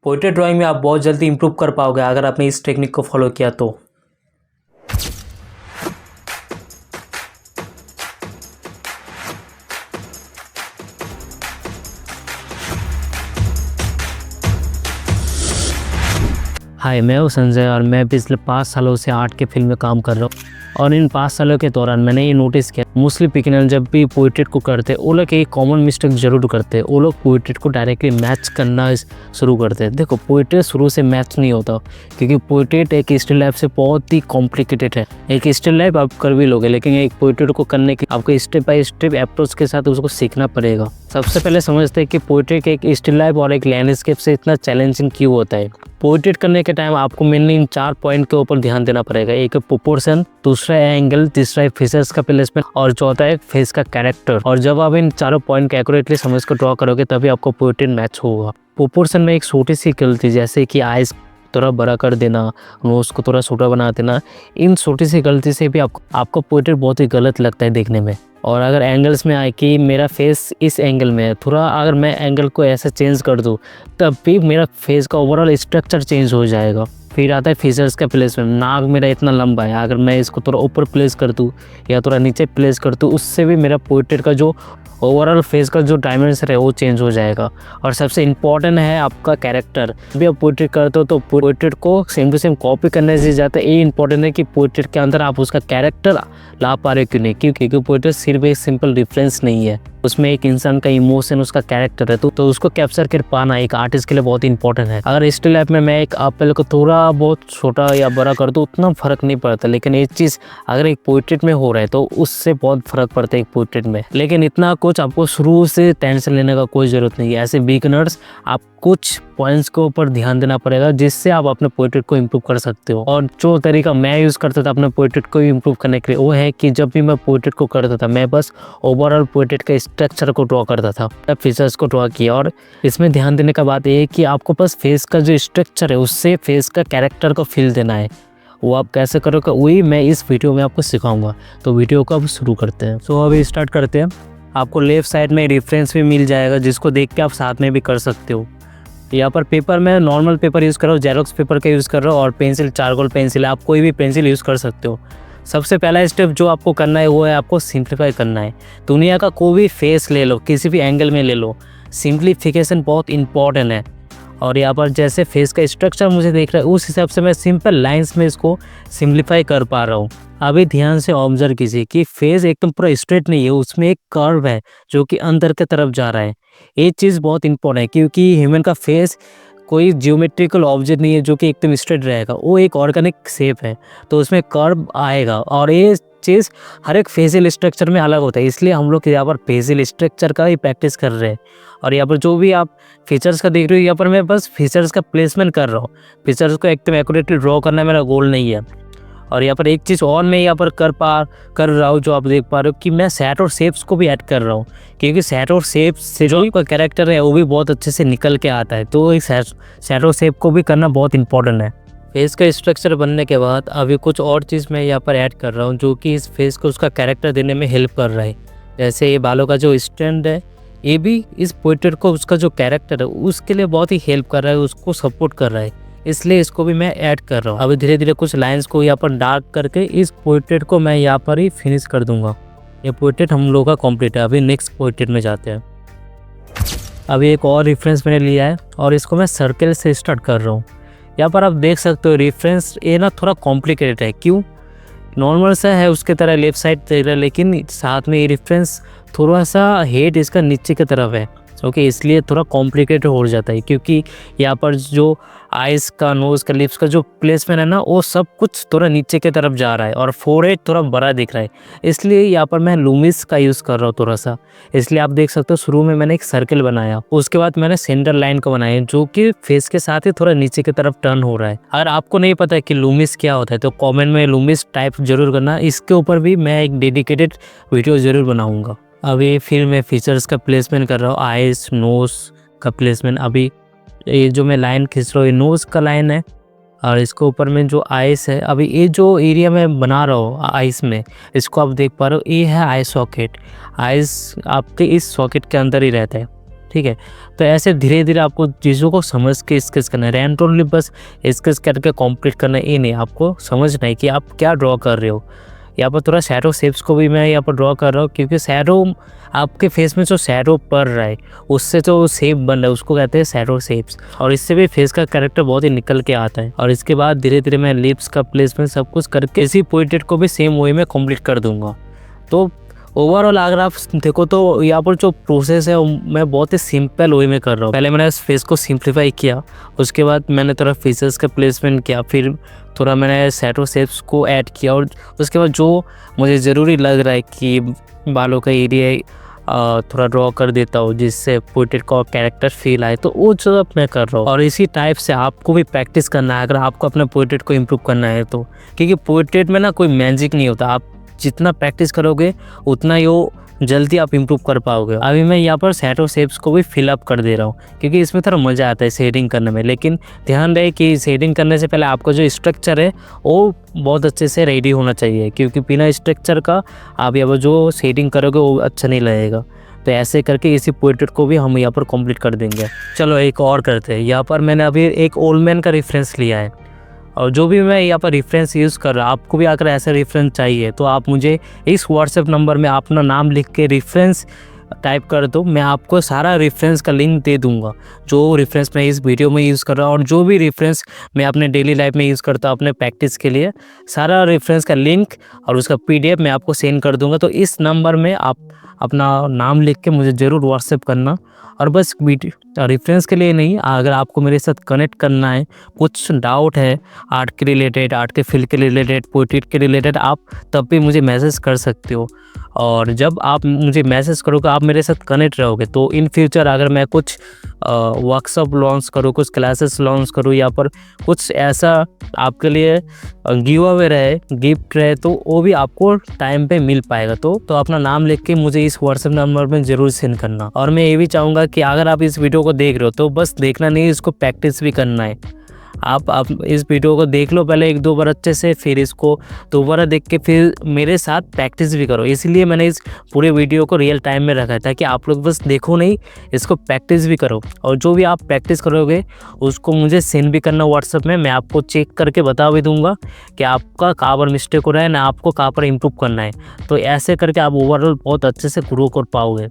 Portrait drawing में आप बहुत जल्दी इंप्रूव कर पाओगे अगर आपने इस टेक्निक को फॉलो किया तो। हाय, मैं हूँ संजय और मैं पिछले 5 सालों से आर्ट के फील्ड में काम कर रहा हूँ। और इन 5 सालों के दौरान मैंने ये नोटिस किया, मोस्टली बिगिनर जब भी पोर्ट्रेट को करते हैं वो लोग एक कॉमन मिस्टेक जरूर करते हैं। वो लोग पोर्ट्रेट को डायरेक्टली मैच करना शुरू करते हैं। देखो, पोर्ट्रेट शुरू से मैच नहीं होता, क्योंकि पोर्ट्रेट एक स्टिल लाइफ से बहुत ही कॉम्प्लिकेटेड है। एक स्टिल लाइफ आप कर भी लोगे, लेकिन एक पोर्ट्रेट को करने के आपको स्टेप बाय स्टेप अप्रोच के साथ उसको सीखना पड़ेगा। सबसे पहले समझते हैं कि पोर्ट्रेट एक स्टिल लाइफ और एक लैंडस्केप से इतना चैलेंजिंग क्यों होता है। पोर्ट्रेट करने के टाइम आपको मेनली इन 4 पॉइंट के ऊपर ध्यान देना पड़ेगा। एक है प्रोपोर्शन, दूसरा है एंगल, तीसरा है फीचर्स का प्लेसमेंट और चौथा है फेस का कैरेक्टर। और जब आप इन चारों पॉइंट को एक्यूरेटली समझ कर ड्रॉ करोगे तभी आपको पोर्ट्रेट मैच होगा। प्रोपोर्शन में एक छोटी सी गलती, जैसे कि आइज थोड़ा बड़ा कर देना, नोज को थोड़ा छोटा बना देना, इन छोटी सी गलती से भी आपको पोर्ट्रेट बहुत ही गलत लगता है देखने में। और अगर एंगल्स में आए कि मेरा फेस इस एंगल में है, थोड़ा अगर मैं एंगल को ऐसे चेंज कर दूँ तब भी मेरा फेस का ओवरऑल स्ट्रक्चर चेंज हो जाएगा। फिर आता है फीचर्स का प्लेसमेंट। नाक मेरा इतना लंबा है, अगर मैं इसको थोड़ा ऊपर प्लेस कर दूँ या थोड़ा नीचे प्लेस कर दूँ, उससे भी मेरा पोर्ट्रेट का जो ओवरऑल फेस का जो डायमेंशन है वो चेंज हो जाएगा। और सबसे इम्पॉर्टेंट है आपका कैरेक्टर। जब आप पोर्ट्रेट करते हो तो पोर्ट्रेट को सेम टू सेम कॉपी करने से ज़्यादा ये इंपॉर्टेंट है कि पोर्ट्रेट के अंदर आप उसका कैरेक्टर ला पा रहे हो क्यों नहीं, क्योंकि पोर्ट्रेट सिर्फ एक सिंपल रेफरेंस नहीं है, उसमें एक इंसान का इमोशन, उसका कैरेक्टर है, तो उसको कैप्चर कर पाना एक आर्टिस्ट के लिए बहुत इंपॉर्टेंट है। अगर स्टिल लाइफ में मैं एक एप्पल को थोड़ा बहुत छोटा या बड़ा कर दूँ उतना फर्क नहीं पड़ता, लेकिन एक चीज़ अगर एक पोर्ट्रेट में हो रहा है तो उससे बहुत फर्क पड़ता है एक पोर्ट्रेट में। लेकिन इतना कुछ आपको शुरू से टेंशन लेने का कोई ज़रूरत नहीं है। ऐसे बिगिनर्स आप कुछ पॉइंट्स के ऊपर ध्यान देना पड़ेगा जिससे आप अपने पोर्ट्रेट को इम्प्रूव कर सकते हो। और जो तरीका मैं यूज़ करता था अपने पोर्ट्रेट को इम्प्रूव करने के लिए वो है कि जब भी मैं पोर्ट्रेट को करता था मैं बस ओवरऑल पोर्ट्रेट का स्ट्रक्चर को ड्रॉ करता था, तब फीचर्स को ड्रॉ किया। और इसमें ध्यान देने का बात यह है कि आपको बस फेस का जो स्ट्रक्चर है उससे फेस का कैरेक्टर को फील देना है। वो आप कैसे करोगे वही मैं इस वीडियो में आपको सिखाऊंगा। तो वीडियो को अब शुरू करते हैं। तो अभी स्टार्ट करते हैं। आपको लेफ्ट साइड में रेफरेंस भी मिल जाएगा जिसको देख के आप साथ में भी कर सकते हो। यहाँ पर पेपर में नॉर्मल पेपर यूज़ कर रहा हूँ, जेरोक्स पेपर का यूज़ कर रहा हूँ, और पेंसिल चारकोल पेंसिल है, आप कोई भी पेंसिल यूज़ कर सकते हो। सबसे पहला स्टेप जो आपको करना है वो है आपको सिंप्लीफाई करना है। दुनिया का कोई भी फेस ले लो, किसी भी एंगल में ले लो, सिंप्लीफिकेशन बहुत इंपॉर्टेंट है। और यहाँ पर जैसे फेस का स्ट्रक्चर मुझे देख रहा है उस हिसाब से मैं सिंपल लाइंस में इसको सिंप्लीफाई कर पा रहा हूँ। अभी ध्यान से ऑब्जर्व कीजिए कि फेस एकदम पूरा स्ट्रेट नहीं है, उसमें एक कर्व है जो कि अंदर की तरफ जा रहा है। ये चीज़ बहुत इंपॉर्टेंट है क्योंकि ह्यूमन का फेस कोई जियोमेट्रिकल ऑब्जेक्ट नहीं है जो कि एकदम स्ट्रेट रहेगा, वो एक ऑर्गेनिक शेप है, तो उसमें कर्व आएगा। और ये चीज़ हर एक फेशियल स्ट्रक्चर में अलग होता है, इसलिए हम लोग यहाँ पर फेशियल स्ट्रक्चर का ही प्रैक्टिस कर रहे हैं। और यहाँ पर जो भी आप फीचर्स का देख रहे हो, यहाँ पर मैं बस फीचर्स का प्लेसमेंट कर रहा हूँ। फीचर्स को एकदम एक्यूरेटली ड्रॉ करना मेरा गोल नहीं है। और यहाँ पर एक चीज़ और मैं यहाँ पर कर रहा हूँ जो आप देख पा रहे हो कि मैं सेट और शेप्स को भी ऐड कर रहा हूँ, क्योंकि सेट और शेप्स से जो का कैरेक्टर है वो भी बहुत अच्छे से निकल के आता है। तो एक सेट और शेप को भी करना बहुत इंपॉर्टेंट है। फेस का स्ट्रक्चर बनने के बाद अभी कुछ और चीज़ मैं यहाँ पर ऐड कर रहा हूँ जो कि इस फेस को उसका कैरेक्टर देने में हेल्प कर रहा है। जैसे ये बालों का जो स्टैंड है ये भी इस पोर्ट्रेट को उसका जो कैरेक्टर है उसके लिए बहुत ही हेल्प कर रहा है, उसको सपोर्ट कर रहा है, इसलिए इसको भी मैं ऐड कर रहा हूँ। अभी धीरे धीरे कुछ लाइंस को यहाँ पर डार्क करके इस पोर्ट्रेट को मैं यहाँ पर ही फिनिश कर दूंगा। ये पोर्ट्रेट हम लोग का कंप्लीट है। अभी नेक्स्ट पोर्ट्रेट में जाते हैं। अभी एक और रेफरेंस मैंने लिया है और इसको मैं सर्कल से स्टार्ट कर रहा हूँ। यहाँ पर आप देख सकते हो रेफरेंस ये ना थोड़ा कॉम्प्लिकेटेड है। क्यों? नॉर्मल सा है उसके तरह लेफ्ट साइड तरह, लेकिन साथ में ये रेफरेंस थोड़ा सा हेड इसका नीचे की तरफ है, ओके, इसलिए थोड़ा कॉम्प्लिकेटेड हो जाता है। क्योंकि यहाँ पर जो आइज़ का, नोज़ का, लिप्स का जो प्लेसमेंट है ना वो सब कुछ थोड़ा नीचे की तरफ जा रहा है और फोरहेड थोड़ा बड़ा दिख रहा है, इसलिए यहाँ पर मैं लूमिस का यूज़ कर रहा हूँ थोड़ा सा। इसलिए आप देख सकते हो शुरू में मैंने एक सर्कल बनाया, उसके बाद मैंने सेंटर लाइन को बनाया जो कि फेस के साथ ही थोड़ा नीचे की तरफ टर्न हो रहा है। अगर आपको नहीं पता है कि लूमिस क्या होता है तो कॉमेंट में लूमिस टाइप जरूर करना, इसके ऊपर भी मैं एक डेडिकेटेड वीडियो ज़रूर बनाऊँगा। अभी फिर मैं फीचर्स का प्लेसमेंट कर रहा हूँ, आइज़, नोज़ का प्लेसमेंट। अभी ये जो मैं लाइन खींच रहा हूँ ये नोज़ का लाइन है और इसके ऊपर में जो आइस है, अभी ये जो एरिया मैं बना रहा हूँ आइस में, इसको आप देख पा रहे हो, ये है आई सॉकेट। आइस आपके इस सॉकेट के अंदर ही रहता है, ठीक है। तो ऐसे धीरे धीरे आपको चीज़ों को समझ के स्केच करना है, रैंडमली बस स्केच करके कंप्लीट करना ये नहीं, आपको समझना है कि आप क्या ड्रॉ कर रहे हो। यहाँ पर थोड़ा शैडो शेप्स को भी मैं यहाँ पर ड्रॉ कर रहा हूँ, क्योंकि शैडो आपके फेस में जो शैडो पड़ रहा है उससे जो शेप बन रहा है उसको कहते हैं शैडो शेप्स, और इससे भी फेस का कैरेक्टर बहुत ही निकल के आता है। और इसके बाद धीरे धीरे मैं लिप्स का प्लेसमेंट सब कुछ करके इसी पोर्ट्रेट को भी सेम वे में कंप्लीट कर दूंगा। तो ओवरऑल अगर आप देखो तो यहाँ पर जो प्रोसेस है मैं बहुत ही सिंपल वे में कर रहा हूँ। पहले मैंने इस फेस को सिंप्लीफाई किया, उसके बाद मैंने थोड़ा फीचर्स का प्लेसमेंट किया, फिर थोड़ा मैंने शैडो शेप्स को ऐड किया, और उसके बाद जो मुझे ज़रूरी लग रहा है कि बालों का एरिया थोड़ा ड्रॉ कर देता हूँ जिससे पोर्ट्रेट का कैरेक्टर फील आए, तो वो जो मैं कर रहा हूँ। और इसी टाइप से आपको भी प्रैक्टिस करना है अगर आपको अपने पोर्ट्रेट को इम्प्रूव करना है तो, क्योंकि पोर्ट्रेट में ना कोई मैजिक नहीं होता, आप जितना प्रैक्टिस करोगे उतना ही वो जल्दी आप इम्प्रूव कर पाओगे। अभी मैं यहाँ पर शैडो शेप्स को भी फिलअप कर दे रहा हूँ, क्योंकि इसमें थोड़ा मज़ा आता है शेडिंग करने में। लेकिन ध्यान रहे कि शेडिंग करने से पहले आपका जो स्ट्रक्चर है वो बहुत अच्छे से रेडी होना चाहिए, क्योंकि बिना स्ट्रक्चर का आप यहाँ पर जो शेडिंग करोगे वो अच्छा नहीं लगेगा। तो ऐसे करके इसी पोर्ट्रेट को भी हम यहाँ पर कंप्लीट कर देंगे। चलो एक और करते हैं। यहाँ पर मैंने अभी एक ओल्ड मैन का रेफरेंस लिया है, और जो भी मैं यहाँ पर रेफरेंस यूज़ कर रहा हूँ, आपको भी अगर ऐसा रेफरेंस चाहिए तो आप मुझे इस व्हाट्सएप नंबर में अपना नाम लिख के रेफरेंस टाइप कर दो, मैं आपको सारा रेफरेंस का लिंक दे दूंगा जो रेफरेंस मैं इस वीडियो में यूज़ कर रहा हूँ, और जो भी रेफरेंस मैं अपने डेली लाइफ में यूज़ करता हूँ अपने प्रैक्टिस के लिए, सारा रेफरेंस का लिंक और उसका PDF मैं आपको सेंड कर दूंगा। तो इस नंबर में आप अपना नाम लिख के मुझे ज़रूर व्हाट्सएप करना। और बस वीडियो रेफरेंस के लिए नहीं, अगर आपको मेरे साथ कनेक्ट करना है, कुछ डाउट है आर्ट के रिलेटेड, आर्ट के फील्ड के रिलेटेड, पोर्ट्रेट के रिलेटेड, आप तब भी मुझे मैसेज कर सकते हो। और जब आप मुझे मैसेज करोगे, आप मेरे साथ कनेक्ट रहोगे, तो इन फ्यूचर अगर मैं कुछ वर्कशॉप लॉन्च करूँ, कुछ क्लासेस लॉन्च करूँ, या पर कुछ ऐसा आपके लिए गिव अवे रहे, गिफ्ट रहे, तो वो भी आपको टाइम पे मिल पाएगा। तो अपना नाम लिख के मुझे इस व्हाट्सएप नंबर में ज़रूर सेंड करना। और मैं ये भी चाहूँगा कि अगर आप इस वीडियो को देख रहे हो तो बस देखना नहीं, इसको प्रैक्टिस भी करना है। आप इस वीडियो को देख लो पहले 1-2 बार अच्छे से, फिर इसको दोबारा देख के फिर मेरे साथ प्रैक्टिस भी करो। इसलिए मैंने इस पूरे वीडियो को रियल टाइम में रखा है, ताकि आप लोग बस देखो नहीं, इसको प्रैक्टिस भी करो। और जो भी आप प्रैक्टिस करोगे उसको मुझे सेंड भी करना व्हाट्सएप में, मैं आपको चेक करके बता भी दूंगा कि आपका कहाँ पर मिस्टेक हो रहा है ना, आपको कहाँ पर इम्प्रूव करना है। तो ऐसे करके आप ओवरऑल बहुत अच्छे से ग्रो कर पाओगे।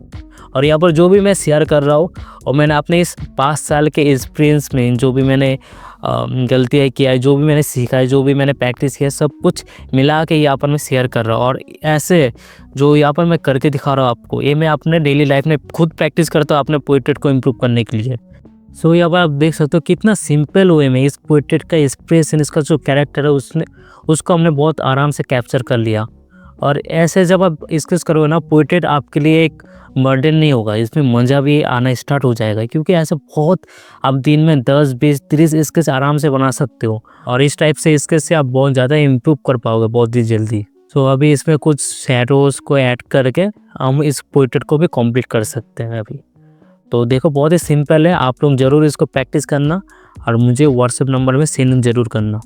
और यहाँ पर जो भी मैं शेयर कर रहा हूँ, और मैंने अपने इस 5 साल के एक्सपीरियंस में जो भी मैंने गलतियाँ किया है, जो भी मैंने सीखा है, जो भी मैंने प्रैक्टिस किया है, सब कुछ मिला के यहाँ पर मैं शेयर कर रहा हूँ। और ऐसे जो यहाँ पर मैं करके दिखा रहा हूँ आपको, ये मैं अपने डेली लाइफ में खुद प्रैक्टिस करता हूँ अपने पोर्ट्रेट को इम्प्रूव करने के लिए। सो यहाँ पर आप देख सकते हो कितना सिंपल वे में इस पोर्ट्रेट का एक्सप्रेशन, इसका जो कैरेक्टर है उसको हमने बहुत आराम से कैप्चर कर लिया। और ऐसे जब आप स्केच करोगे ना, पोर्ट्रेट आपके लिए एक बर्डन नहीं होगा, इसमें मज़ा भी आना स्टार्ट हो जाएगा, क्योंकि ऐसे बहुत आप दिन में 10, 20, 30 स्केच आराम से बना सकते हो। और इस टाइप से स्केच से आप बहुत ज़्यादा इम्प्रूव कर पाओगे बहुत ही जल्दी। तो अभी इसमें कुछ शैडोज़ को ऐड करके हम इस पोर्ट्रेट को भी कंप्लीट कर सकते हैं अभी। तो देखो बहुत ही सिंपल है, आप लोग ज़रूर इसको प्रैक्टिस करना और मुझे व्हाट्सएप नंबर में सेंड ज़रूर करना।